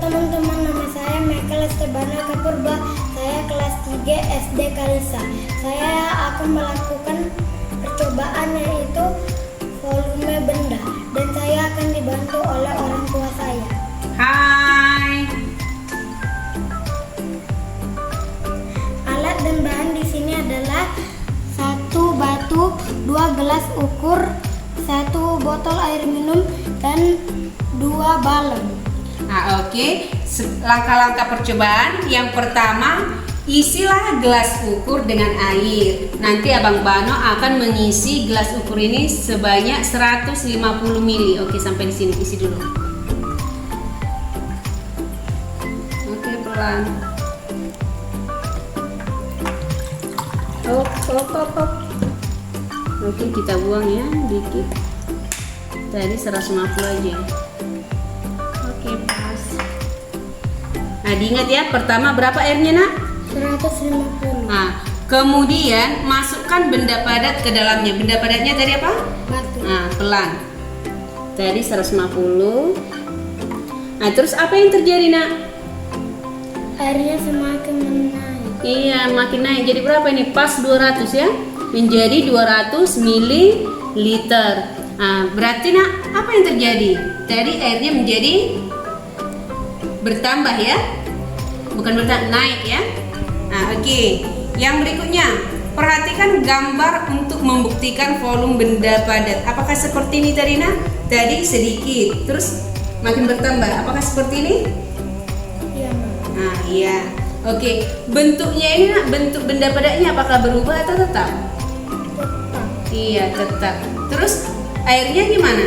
teman-teman, nama saya Michael Esteban Kapurba. Saya kelas 3 SD Kalisa. Saya akan melakukan percobaan yaitu volume benda dan saya akan dibantu oleh orang tua saya. Hai. Alat dan bahan di sini adalah 1 batu, 2 gelas ukur, 1 botol air minum dan 2 balon. Oke. Langkah-langkah percobaan. Yang pertama, isilah gelas ukur dengan air. Nanti Abang Bano akan mengisi gelas ukur ini sebanyak 150 ml. Oke, sampai di sini isi dulu. Oke, pelan. Hop. Oke, kita buang ya dikit. Tadi 150 aja. Oke, pas. Nah, diingat ya, pertama berapa airnya, Nak? 150 Nah, kemudian masukkan benda padat ke dalamnya. Benda padatnya tadi apa? batu. Nah, pelan. Tadi 150. Nah, terus apa yang terjadi, Nak? Airnya semakin menaik. Iya, makin naik. Jadi berapa ini? Pas 200 ya? Menjadi 200 ml. Nah, berarti, Nak, apa yang terjadi? Tadi airnya menjadi bertambah ya? Bukan bertambah, naik ya? Nah, oke. Yang berikutnya, perhatikan gambar untuk membuktikan volume benda padat. Apakah seperti ini tadi, Nak? Tadi sedikit, terus makin bertambah. Apakah seperti ini? Iya, Mbak. Nah, iya. Oke. Bentuknya ini, Nak, bentuk benda padatnya apakah berubah atau tetap? Tetap. Iya, tetap. Terus airnya gimana?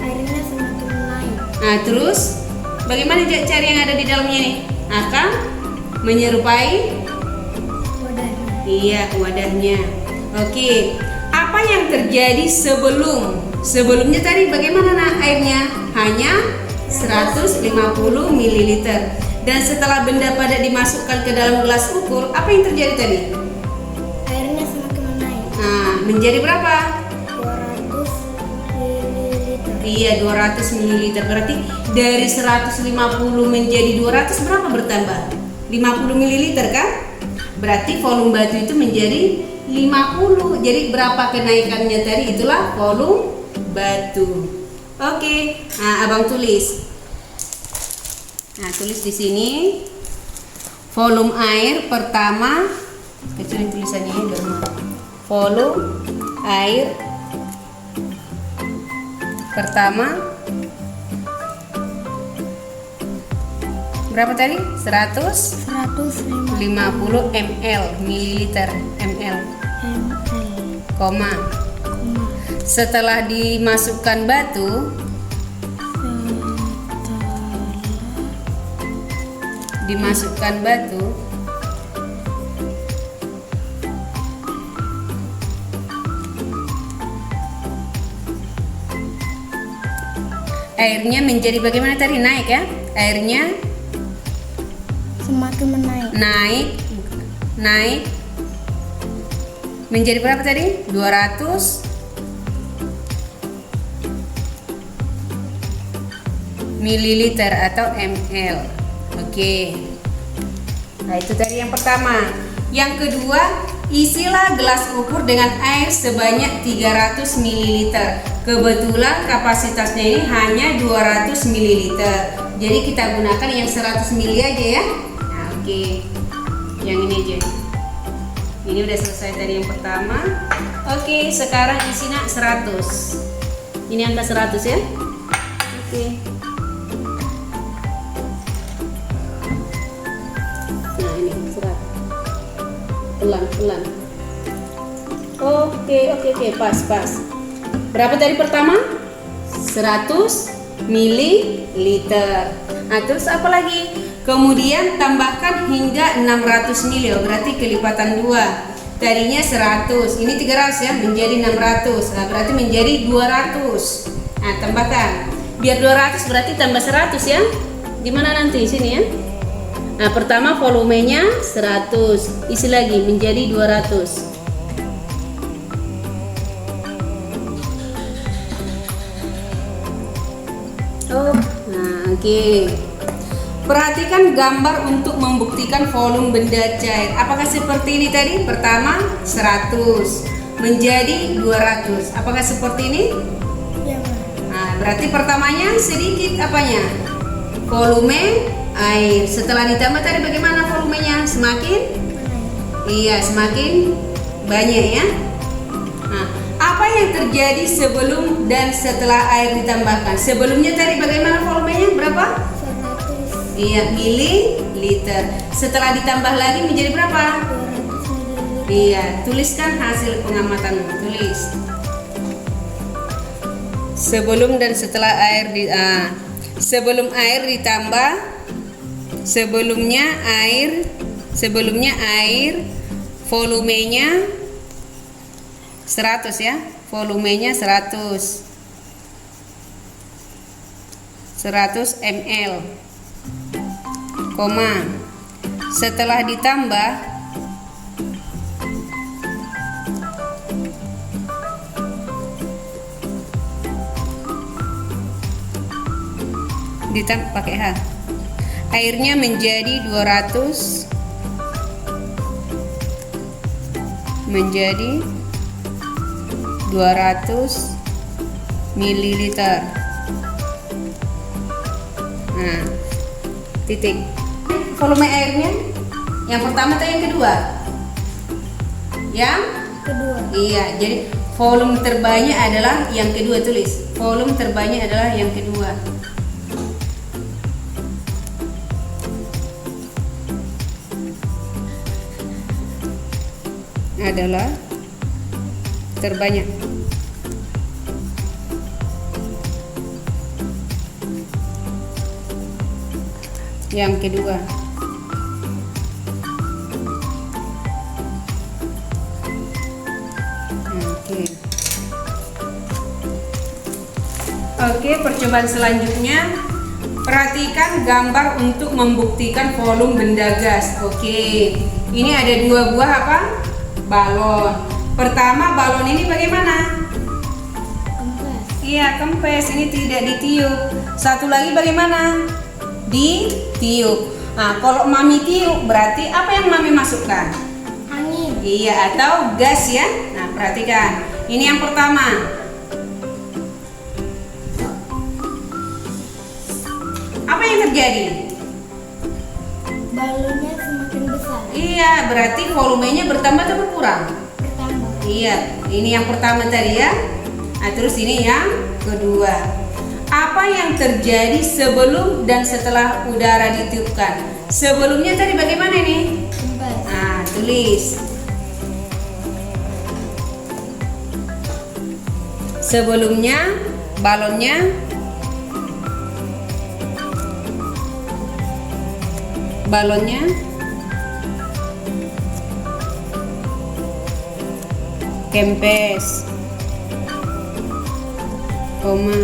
Airnya semakin menaik. Nah, terus bagaimana cara yang ada di dalamnya nih? Akan menyerupai Wadahnya. iya wadahnya. Oke, apa yang terjadi sebelumnya tadi bagaimana, Nak, airnya? Hanya 150 ml. Dan setelah benda padat dimasukkan ke dalam gelas ukur, apa yang terjadi tadi? Airnya semakin menaik. Nah, menjadi berapa? 200 ml. Iya, 200 ml. Berarti dari 150 menjadi 200 berapa bertambah? 50 ml kan? Berarti volume batu itu menjadi 50. Jadi berapa kenaikannya tadi? Itulah volume batu. Oke. Nah, Abang tulis. Nah, tulis di sini volume air pertama. Kecilin tulisannya ya, biar mudah. Volume air pertama berapa tadi? 150 150 ml, mililiter, ml, koma. Setelah dimasukkan batu, airnya menjadi bagaimana tadi? Naik ya? Airnya semakin menaik. naik menjadi berapa tadi? 200 mililiter atau ml. Oke. Nah, itu tadi yang pertama. Yang kedua, isilah gelas ukur dengan air sebanyak 300 ml. Kebetulan kapasitasnya ini hanya 200 ml. Jadi kita gunakan yang 100 ml aja ya. Nah, oke. Yang ini aja. Ini udah selesai tadi yang pertama. Oke, sekarang isi, Nak, 100. Ini angka 100 ya. Oke. Nah, ini 100. Pelan-pelan. Oke, pas. Berapa tadi pertama? 100 ml. Nah, terus apa lagi? Kemudian tambahkan hingga 600 ml, berarti kelipatan 2. Tadinya 100, ini 300 ya, menjadi 600. Nah, berarti menjadi 200. Nah, tambahkan. Biar 200 berarti tambah 100 ya. Gimana nanti sini ya? Nah, pertama volumenya 100, isi lagi menjadi 200. Nah, oke. Perhatikan gambar untuk membuktikan volume benda cair. Apakah seperti ini tadi? Pertama 100 menjadi 200. Apakah seperti ini? Ya, Ma. Nah, berarti pertamanya sedikit apanya? Volume air. Setelah ditambah tadi bagaimana volumenya? Semakin? Iya, semakin banyak ya. Nah, apa yang terjadi sebelum dan setelah air ditambahkan? Sebelumnya tadi bagaimana volumenya? Berapa? 100. Iya, mililiter. Setelah ditambah lagi menjadi berapa? 200 ml. Iya, tuliskan hasil pengamatan. Tulis. Sebelum dan setelah air sebelum air ditambah, sebelumnya air volumenya 100 ya. Volumenya 100 ml. Koma. Setelah ditambah pakai H. Airnya menjadi 200 mililiter. Nah, titik. Volume airnya yang pertama atau yang kedua? Yang Kedua. iya, jadi volume terbanyak adalah yang kedua. Tulis. Volume terbanyak adalah yang kedua. Adalah terbanyak. Yang kedua. Oke, percobaan selanjutnya. Perhatikan gambar untuk membuktikan volume benda gas. Oke, ini ada dua buah apa? Balon. Pertama, balon ini bagaimana? Kempes. Iya, kempes. Ini tidak ditiup. Satu lagi bagaimana? Ditiup. Nah, kalau mami tiup berarti apa yang mami masukkan? Angin. Iya, atau gas ya. Nah, perhatikan. Ini yang pertama. Apa yang terjadi? Balonnya semakin besar. Iya, berarti volumenya bertambah atau berkurang? Bertambah. Iya, ini yang pertama tadi ya. Nah, terus ini yang kedua. Apa yang terjadi sebelum dan setelah udara ditiupkan? Sebelumnya tadi bagaimana ini? Kempes. Nah, tulis. Sebelumnya balonnya kempes, koma.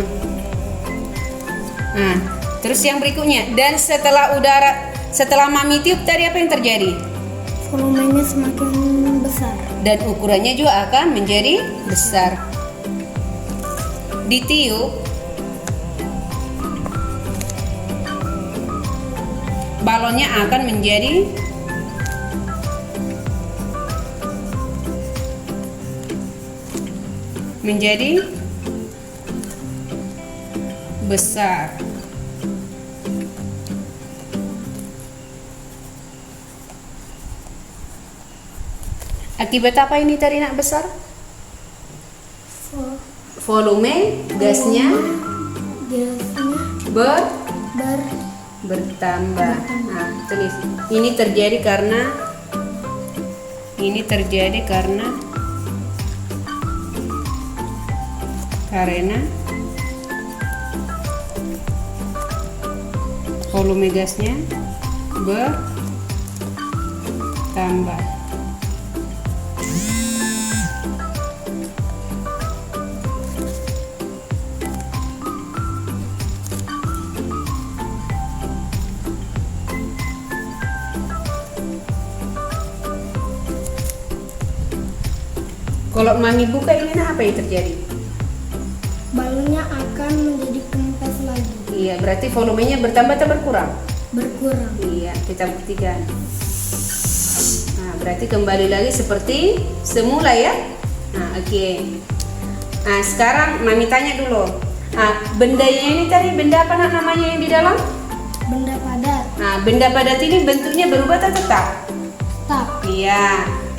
Nah, terus yang berikutnya, dan setelah mami tiup tadi apa yang terjadi? Volumenya semakin besar. Dan ukurannya juga akan menjadi besar. Ditiup, balonnya akan menjadi besar. Akibat apa ini tadi nak besar? Volume gasnya bertambah. Nah, tulis. Ini terjadi karena volume gasnya bertambah. Kalau mami buka ini, nah apa yang terjadi? Balonnya akan menjadi kempes lagi. Iya, berarti volumenya bertambah atau berkurang? berkurang. Iya, kita buktikan. Nah, berarti kembali lagi seperti semula ya. Nah, oke. Nah, sekarang Mami tanya dulu. Nah, bendanya ini tadi benda apa namanya yang di dalam? Benda padat. Nah, benda padat ini bentuknya berubah atau tetap? Tetap. Iya.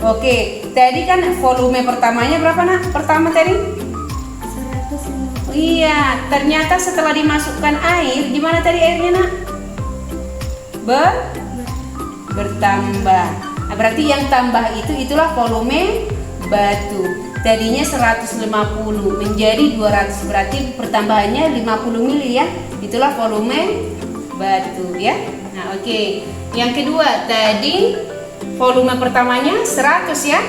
Oke, tadi kan volume pertamanya berapa nak? Pertama tadi? 150. Iya, ternyata setelah dimasukkan air, gimana tadi airnya nak? Bertambah. Nah, berarti yang tambah itulah volume batu. Tadinya 150 menjadi 200, berarti pertambahannya 50 mili ya. Itulah volume batu ya. Nah, oke. Yang kedua, tadi volume pertamanya 100 ya.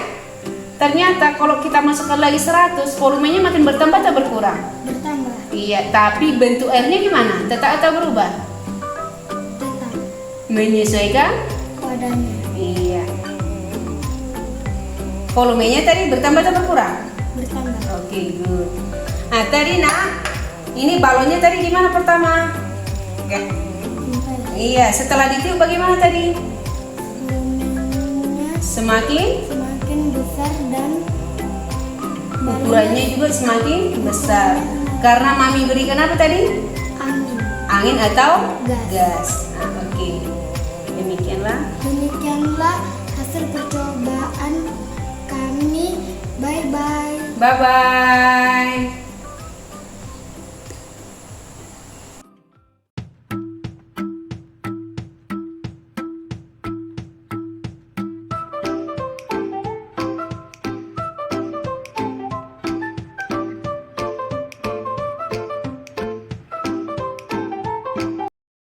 Ternyata kalau kita masukkan lagi 100, volumenya makin bertambah atau berkurang? Bertambah. Iya, tapi bentuk airnya gimana? Tetap atau berubah? Tetap. Menyesuaikan? Padanya. Iya. Volumenya tadi bertambah atau berkurang? Bertambah. Oke, good. Nah, tadi nak, ini balonnya tadi gimana pertama? Oke. Sampai Iya, setelah ditiup bagaimana tadi? volumenya Semakin semakin besar dan ukurannya juga semakin besar. Karena Mami berikan apa tadi? angin. Angin atau Gas. gas. Nah, oke. Demikianlah. Demikianlah hasil percobaan kami. Bye bye. Bye bye.